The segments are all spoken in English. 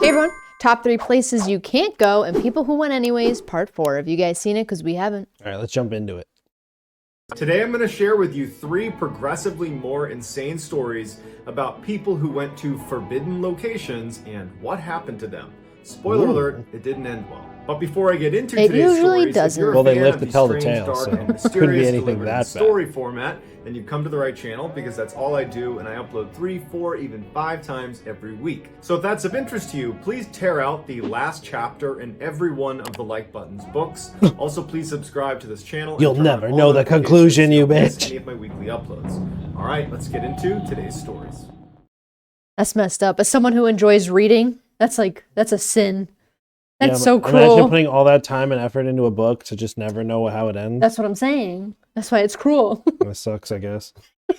Hey everyone, top 3 places you can't go and people who went anyways, part 4. Have you guys seen it? Because we haven't. All right, let's jump into it. Today I'm going to share with you 3 progressively more insane stories about people who went to forbidden locations and what happened to them. Spoiler alert, it didn't end well. But before I get into today's stories, if you're a fan of the strange, dark, and mysterious delivered in story format, then you've come to the right channel, because that's all I do, and I upload 3, 4, even 5 times every week. So if that's of interest to you, please tear out the last chapter in every one of the like button's books. Also, please subscribe to this channel. You'll never know the conclusion, you bitch. Any of my weekly uploads. All right, let's get into today's stories. That's messed up. As someone who enjoys reading, that's a sin. That's so cruel. Imagine putting all that time and effort into a book to just never know how it ends. That's what I'm saying. That's why it's cruel. That sucks, I guess.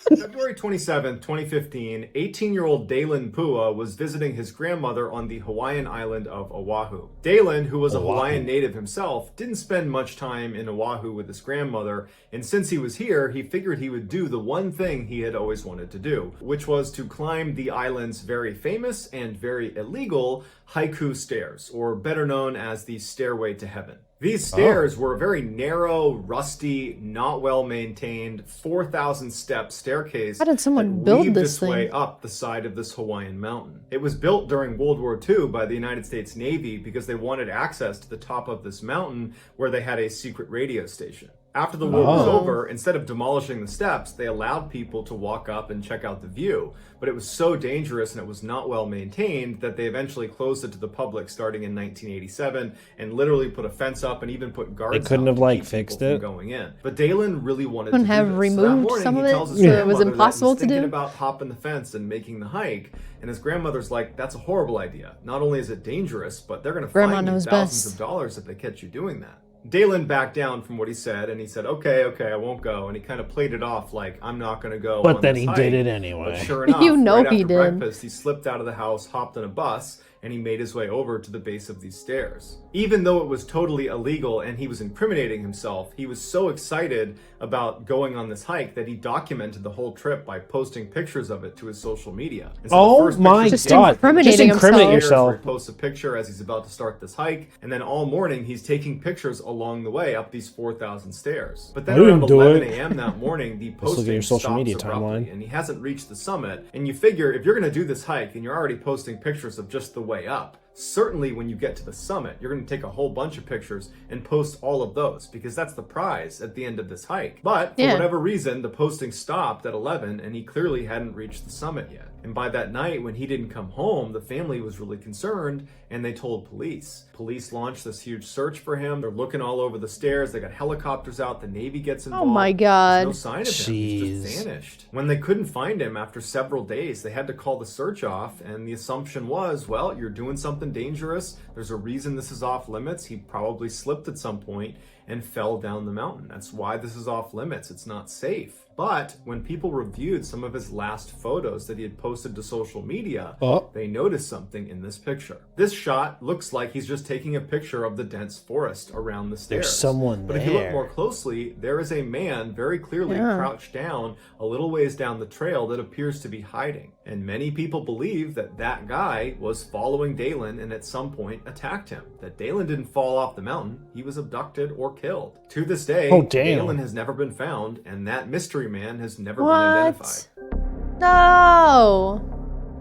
February 27, 2015, 18-year-old Dalen Pua was visiting his grandmother on the Hawaiian island of Oahu. Dalen, who was a Hawaiian native himself, didn't spend much time in Oahu with his grandmother, and since he was here, he figured he would do the one thing he had always wanted to do, which was to climb the island's very famous and very illegal Haiku stairs, or better known as the Stairway to Heaven. These stairs were a very narrow, rusty, not well-maintained, 4,000 step staircase. How did someone build this thing? Way up the side of this Hawaiian mountain. It was built during World War II by the United States Navy because they wanted access to the top of this mountain where they had a secret radio station. After the war was over, instead of demolishing the steps, they allowed people to walk up and check out the view. But it was so dangerous and it was not well maintained that they eventually closed it to the public starting in 1987 and literally put a fence up and even put guards. They couldn't have like fixed it going in. But Dalen really wanted couldn't to have do this. removed So some of it, so it was impossible to do. Thinking about hopping the fence and making the hike, and his grandmother's like, "That's a horrible idea. Not only is it dangerous, but they're going to fine you thousands of dollars if they catch you doing that." Dalen backed down from what he said, and he said, okay, I won't go. And he kind of played it off like, I'm not going to go. But then he did it anyway. But sure enough, right after breakfast, he slipped out of the house, hopped on a bus, and he made his way over to the base of these stairs. Even though it was totally illegal and he was incriminating himself, he was so excited about going on this hike that he documented the whole trip by posting pictures of it to his social media. And so oh my God. Just incriminate yourself. He posts a picture as he's about to start this hike, and then all morning he's taking pictures along the way up these 4,000 stairs. But then around 11 a.m. that morning, the posting stops abruptly, and he hasn't reached the summit. And you figure if you're going to do this hike and you're already posting pictures of just the way up, certainly when you get to the summit, you're going to take a whole bunch of pictures and post all of those, because that's the prize at the end of this hike. But for whatever reason, the posting stopped at 11 and he clearly hadn't reached the summit yet. And by that night, when he didn't come home, the family was really concerned and they told police. Police launched this huge search for him. They're looking all over the stairs. They got helicopters out. The Navy gets involved. Oh my God. There's no sign of him. He's just vanished. When they couldn't find him after several days, they had to call the search off, and the assumption was, well, you're doing something dangerous. There's a reason this is off limits. He probably slipped at some point and fell down the mountain. That's why this is off limits. It's not safe. But when people reviewed some of his last photos that he had posted to social media, they noticed something in this picture. This shot looks like he's just taking a picture of the dense forest around the stairs. There's someone there. But if you look more closely, there is a man very clearly crouched down a little ways down the trail that appears to be hiding. And many people believe that that guy was following Dalen and at some point attacked him. That Dalen didn't fall off the mountain. He was abducted or killed. To this day, Dalen has never been found, and that mystery man has never been identified. No!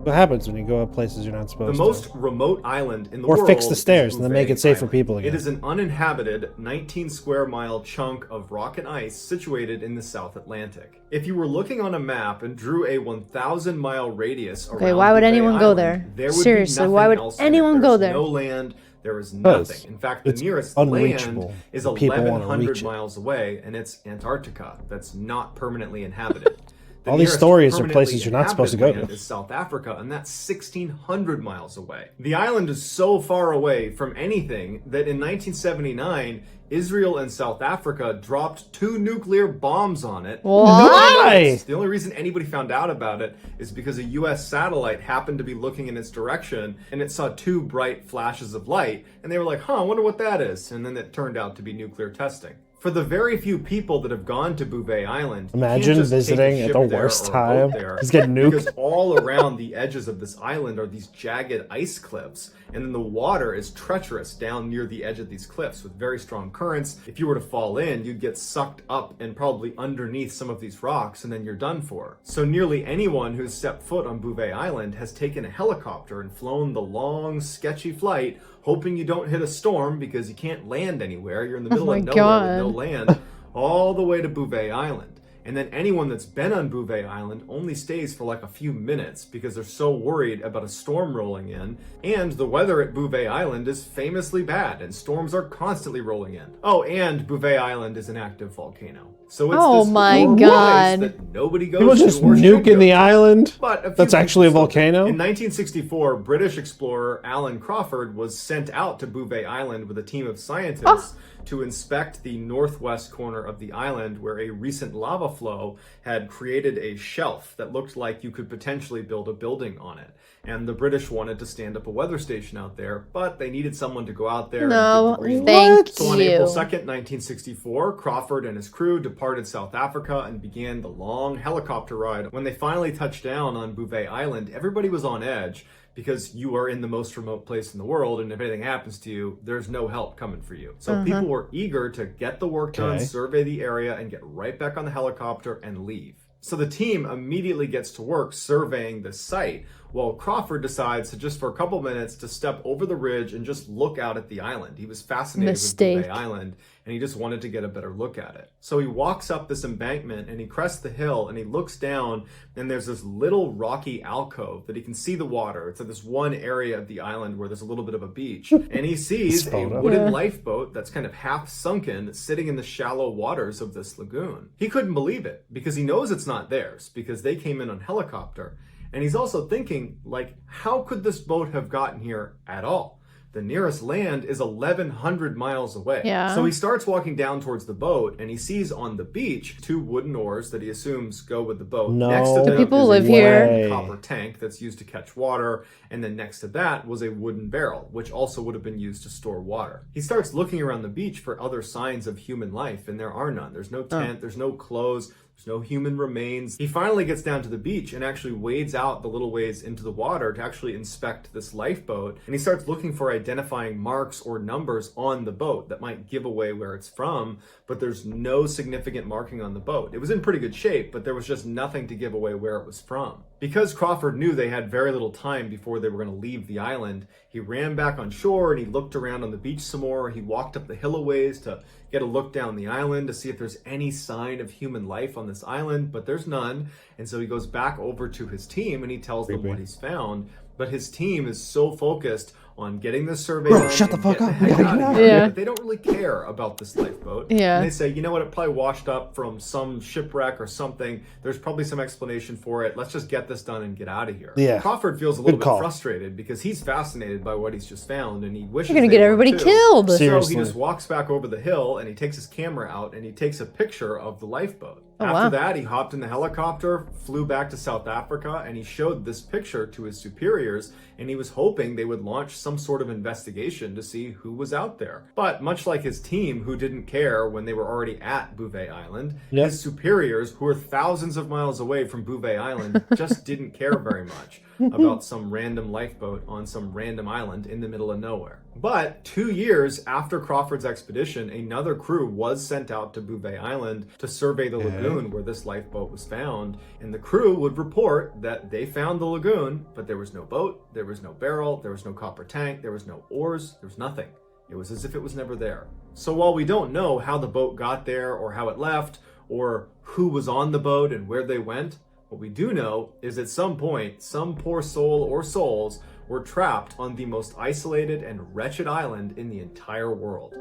What happens when you go up places you're not supposed to? The most remote island in the world. Or fix the stairs and then make it safe for people again. It is an uninhabited 19 square mile chunk of rock and ice situated in the South Atlantic. If you were looking on a map and drew a 1,000 mile radius around why would anyone go there? Seriously, why would anyone go there? No land. There is nothing. In fact, the nearest land is 1,100 miles away, and it's Antarctica. That's not permanently inhabited. All these stories are places you're not supposed to go to. Is South Africa, and that's 1,600 miles away. The island is so far away from anything that in 1979, Israel and South Africa dropped 2 nuclear bombs on it. Why? The only reason anybody found out about it is because a US satellite happened to be looking in its direction and it saw 2 bright flashes of light, and they were like, I wonder what that is. And then it turned out to be nuclear testing. For the very few people that have gone to Bouvet Island, imagine visiting at the worst time. Just get nuked. Because all around the edges of this island are these jagged ice cliffs, And then the water is treacherous down near the edge of these cliffs with very strong currents. If you were to fall in, you'd get sucked up and probably underneath some of these rocks, and then you're done for. So nearly anyone who's stepped foot on Bouvet Island has taken a helicopter and flown the long, sketchy flight, hoping you don't hit a storm because you can't land anywhere. You're in the middle of nowhere with no land, all the way to Bouvet Island. And then anyone that's been on Bouvet Island only stays for like a few minutes because they're so worried about a storm rolling in. And the weather at Bouvet Island is famously bad, and storms are constantly rolling in. Oh, and Bouvet Island is an active volcano. So it's this my horrible God. place that nobody goes People to just or should nuking go the to. island? But That's actually a people volcano? In 1964, British explorer Alan Crawford was sent out to Bouvet Island with a team of scientists to inspect the northwest corner of the island where a recent lava flow had created a shelf that looked like you could potentially build a building on it. And the British wanted to stand up a weather station out there, but they needed someone to go out there No, and give the green thank light. So on you. April 2nd, 1964, Crawford and his crew departed South Africa and began the long helicopter ride. When they finally touched down on Bouvet Island, everybody was on edge because you are in the most remote place in the world, and if anything happens to you, there's no help coming for you. So people were eager to get the work done, survey the area, and get right back on the helicopter and leave. So the team immediately gets to work surveying the site, while Crawford decides to just for a couple minutes to step over the ridge and just look out at the island. He was fascinated with Bouvet Island, and he just wanted to get a better look at it. So he walks up this embankment and he crests the hill and he looks down, and there's this little rocky alcove that he can see the water. It's at this one area of the island where there's a little bit of a beach, and he sees a wooden lifeboat that's kind of half sunken sitting in the shallow waters of this lagoon. He couldn't believe it because he knows it's not theirs because they came in on helicopter. And he's also thinking, like, how could this boat have gotten here at all? The nearest land is 1,100 miles away. Yeah. So he starts walking down towards the boat, and he sees on the beach 2 wooden oars that he assumes go with the boat. No next to them people is live a here? wooden copper tank that's used to catch water, and then next to that was a wooden barrel, which also would have been used to store water. He starts looking around the beach for other signs of human life, and there are none. There's no tent, there's no clothes, there's no human remains. He finally gets down to the beach and actually wades out the little ways into the water to actually inspect this lifeboat. And he starts looking for identifying marks or numbers on the boat that might give away where it's from, but there's no significant marking on the boat. It was in pretty good shape, but there was just nothing to give away where it was from. Because Crawford knew they had very little time before they were going to leave the island, he ran back on shore and he looked around on the beach some more. He walked up the hill a ways to get a look down the island to see if there's any sign of human life on this island, but there's none. And so he goes back over to his team and he tells them what he's found. But his team is so focused on getting this survey done. Shut the fuck up. But they don't really care about this lifeboat. Yeah. And they say, you know what, it probably washed up from some shipwreck or something. There's probably some explanation for it. Let's just get this done and get out of here. Yeah. Crawford feels a little bit frustrated because he's fascinated by what he's just found, and he wishes You're gonna get everybody killed. Seriously. So he just walks back over the hill and he takes his camera out and he takes a picture of the lifeboat. Oh, After wow. that, he hopped in the helicopter, flew back to South Africa, and he showed this picture to his superiors, and he was hoping they would launch some sort of investigation to see who was out there. But much like his team, who didn't care when they were already at Bouvet Island, his superiors, who were thousands of miles away from Bouvet Island, just didn't care very much about some random lifeboat on some random island in the middle of nowhere. But 2 years after Crawford's expedition, another crew was sent out to Bouvet Island to survey the lagoon where this lifeboat was found, and the crew would report that they found the lagoon, but there was no boat, there was no barrel, there was no copper tank, there was no oars, there was nothing. It was as if it was never there. So while we don't know how the boat got there or how it left or who was on the boat and where they went, what we do know is at some point, some poor soul or souls were trapped on the most isolated and wretched island in the entire world.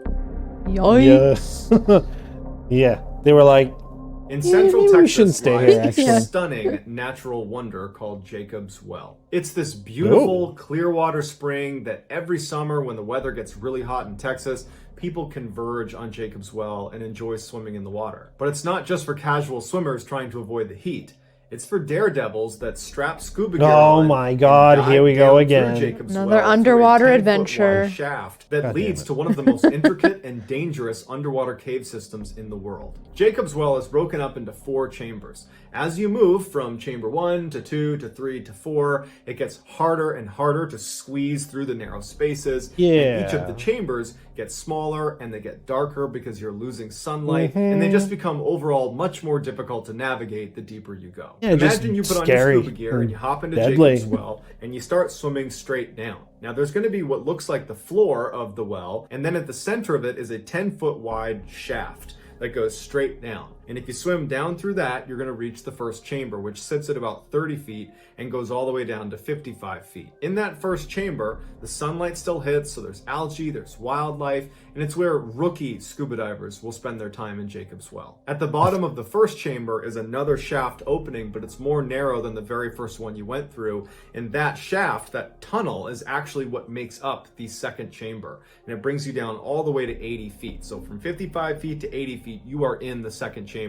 Yikes. Yeah. They were like, in Central maybe we Texas shouldn't stay lies here, a actually. stunning natural wonder called Jacob's Well. It's this beautiful clear water spring that every summer when the weather gets really hot in Texas, people converge on Jacob's Well and enjoy swimming in the water. But it's not just for casual swimmers trying to avoid the heat. It's for daredevils that strap scuba gear Oh on my and God, dive here we go down through again. Jacob's Another well through a underwater 10-foot adventure. wide shaft that God leads damn it. to one of the most intricate and dangerous underwater cave systems in the world. Jacob's well is broken up into 4 chambers. As you move from chamber 1 to 2 to 3 to 4, it gets harder and harder to squeeze through the narrow spaces. And each of the Yeah. chambers gets smaller and they get darker because you're losing sunlight, and they just become overall much more difficult to navigate the deeper you go. Yeah, just Imagine you put on scary your scuba gear and you hop into deadly. Jacob's well and you start swimming straight down. Now there's going to be what looks like the floor of the well, and then at the center of it is a 10-foot wide shaft that goes straight down. And if you swim down through that, you're going to reach the first chamber, which sits at about 30 feet and goes all the way down to 55 feet. In that first chamber, the sunlight still hits, so there's algae, there's wildlife, and it's where rookie scuba divers will spend their time in Jacob's well. At the bottom of the first chamber is another shaft opening, but it's more narrow than the very first one you went through. And that shaft, that tunnel, is actually what makes up the second chamber. And it brings you down all the way to 80 feet. So from 55 feet to 80 feet, you are in the second chamber,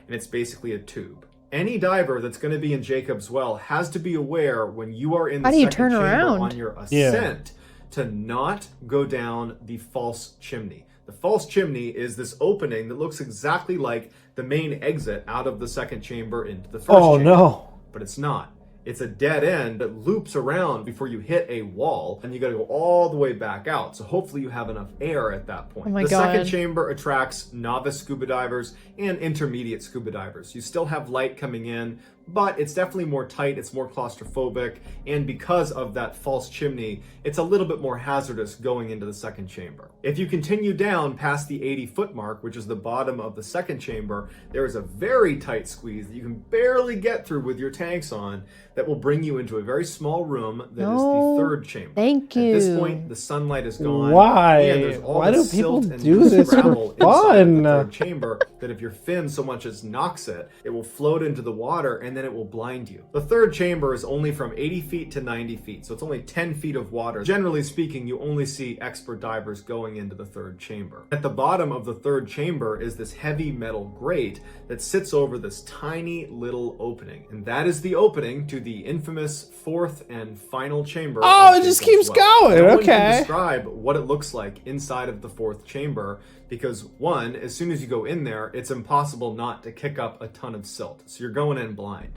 and it's basically a tube. Any diver that's going to be in Jacob's well has to be aware when you are in the How do you second turn chamber around? on your ascent to not go down the false chimney. The false chimney is this opening that looks exactly like the main exit out of the second chamber into the first chamber. No. But it's not. It's a dead end that loops around before you hit a wall, and you got to go all the way back out. So hopefully you have enough air at that point. Oh my The God. second chamber attracts novice scuba divers and intermediate scuba divers. You still have light coming in, but it's definitely more tight, it's more claustrophobic, and because of that false chimney, it's a little bit more hazardous going into the second chamber. If you continue down past the 80-foot mark, which is the bottom of the second chamber, there is a very tight squeeze that you can barely get through with your tanks on that will bring you into a very small room that is the third chamber. Thank At this you. point, the sunlight is gone. Why? And there's all Why this do people silt and do loose this for gravel inside of the fun? third chamber that if your fin so much as knocks it, it will float into the water and then it will blind you. The third chamber is only from 80 feet to 90 feet, so it's only 10 feet of water. Generally speaking, you only see expert divers going into the third chamber. At the bottom of the third chamber is this heavy metal grate that sits over this tiny little opening, and that is the opening to the infamous fourth and final chamber. Oh, of it just Jacob's keeps well. going. No one Okay. can describe what it looks like inside of the fourth chamber because one, as soon as you go in there, it's impossible not to kick up a ton of silt. So you're going in blind.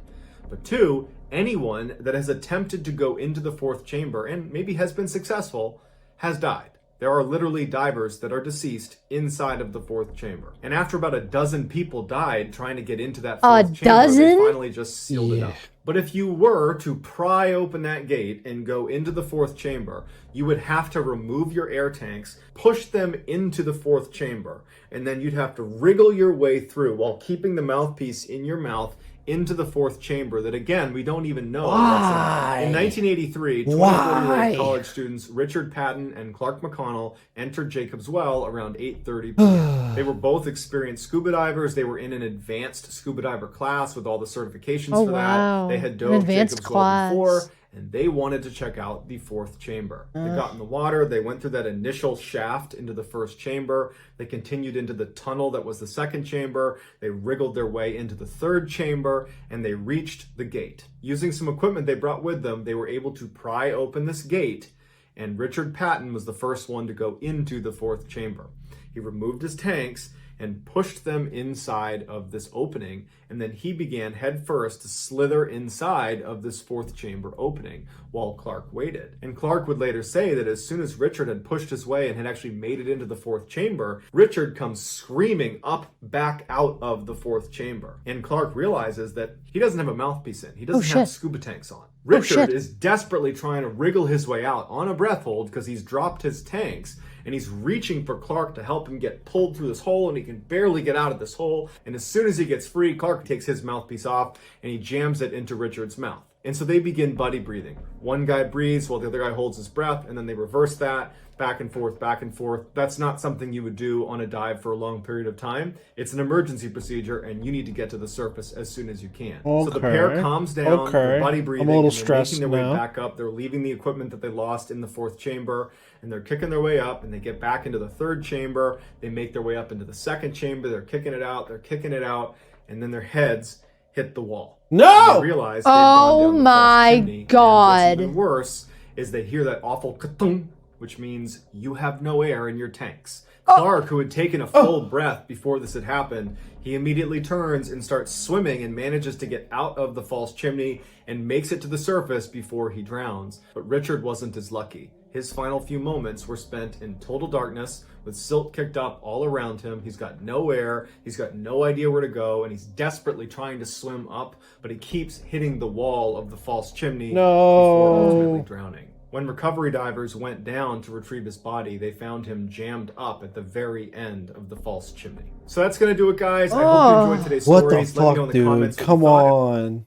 But two, anyone that has attempted to go into the fourth chamber and maybe has been successful has died. There are literally divers that are deceased inside of the fourth chamber. And after about a dozen people died trying to get into that fourth chamber, dozen? they finally just sealed it up. But if you were to pry open that gate and go into the fourth chamber, you would have to remove your air tanks, push them into the fourth chamber, and then you'd have to wriggle your way through while keeping the mouthpiece in your mouth into the fourth chamber that, again, we don't even know. Why? In 1983, 24-year-old college students Richard Patton and Clark McConnell entered Jacob's Well around 8:30 p.m. They were both experienced scuba divers. They were in an advanced scuba diver class with all the certifications Oh, for wow. that. They had An dove advanced Jacob's class. Well before, and they wanted to check out the fourth chamber. They got in the water, they went through that initial shaft into the first chamber, they continued into the tunnel that was the second chamber, they wriggled their way into the third chamber, and they reached the gate. Using some equipment they brought with them, they were able to pry open this gate, and Richard Patton was the first one to go into the fourth chamber. He removed his tanks and pushed them inside of this opening, and then he began headfirst to slither inside of this fourth chamber opening while Clark waited. And Clark would later say that as soon as Richard had pushed his way and had actually made it into the fourth chamber, Richard comes screaming up back out of the fourth chamber. And Clark realizes that he doesn't have a mouthpiece in. He doesn't have scuba tanks on. Richard is desperately trying to wriggle his way out on a breath hold because he's dropped his tanks, and he's reaching for Clark to help him get pulled through this hole, and he can barely get out of this hole. And as soon as he gets free, Clark takes his mouthpiece off and he jams it into Richard's mouth. And so they begin buddy breathing. One guy breathes while the other guy holds his breath, and then they reverse that back and forth, back and forth. That's not something you would do on a dive for a long period of time. It's an emergency procedure, and you need to get to the surface as soon as you can. So the pair calms down, they're buddy breathing, I'm a little and they're stressed making their way now. back up. They're leaving the equipment that they lost in the fourth chamber, and they're kicking their way up, and they get back into the third chamber. They make their way up into the second chamber. They're kicking it out, and then their heads hit the wall. No! They realized they'd gone down the my false chimney, God. And what's even worse is they hear that awful ka-tung, which means you have no air in your tanks. Clark, who had taken a full breath before this had happened, he immediately turns and starts swimming and manages to get out of the false chimney and makes it to the surface before he drowns. But Richard wasn't as lucky. His final few moments were spent in total darkness with silt kicked up all around him. He's got no air, he's got no idea where to go, and he's desperately trying to swim up, but he keeps hitting the wall of the false chimney before ultimately drowning. When recovery divers went down to retrieve his body, they found him jammed up at the very end of the false chimney. So that's gonna do it, guys. I hope you enjoyed today's What stories. the Let me know fuck, in the comments dude? what you Come thought. on.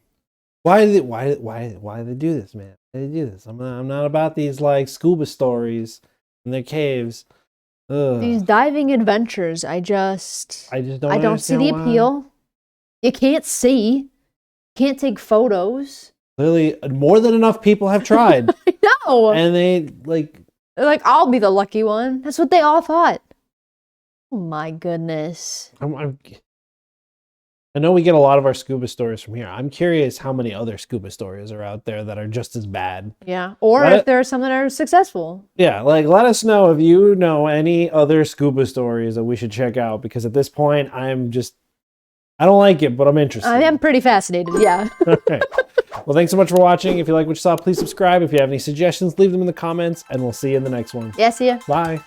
Why did they do this, man? Why did they do this? I'm not about these like scuba stories in their caves. Ugh. These diving adventures, I don't see the see appeal. You can't see. Can't take photos. Clearly, more than enough people have tried. I know. And they like... They're like, I'll be the lucky one. That's what they all thought. Oh my goodness. I know we get a lot of our scuba stories from here. I'm curious how many other scuba stories are out there that are just as bad. Yeah. Or if there are some that are successful. Yeah, like let us know if you know any other scuba stories that we should check out, because at this point I don't like it, but I'm interested. I am pretty fascinated, yeah. Okay. Well, thanks so much for watching. If you like what you saw, please subscribe. If you have any suggestions, leave them in the comments, and we'll see you in the next one. Yeah, see ya. Bye.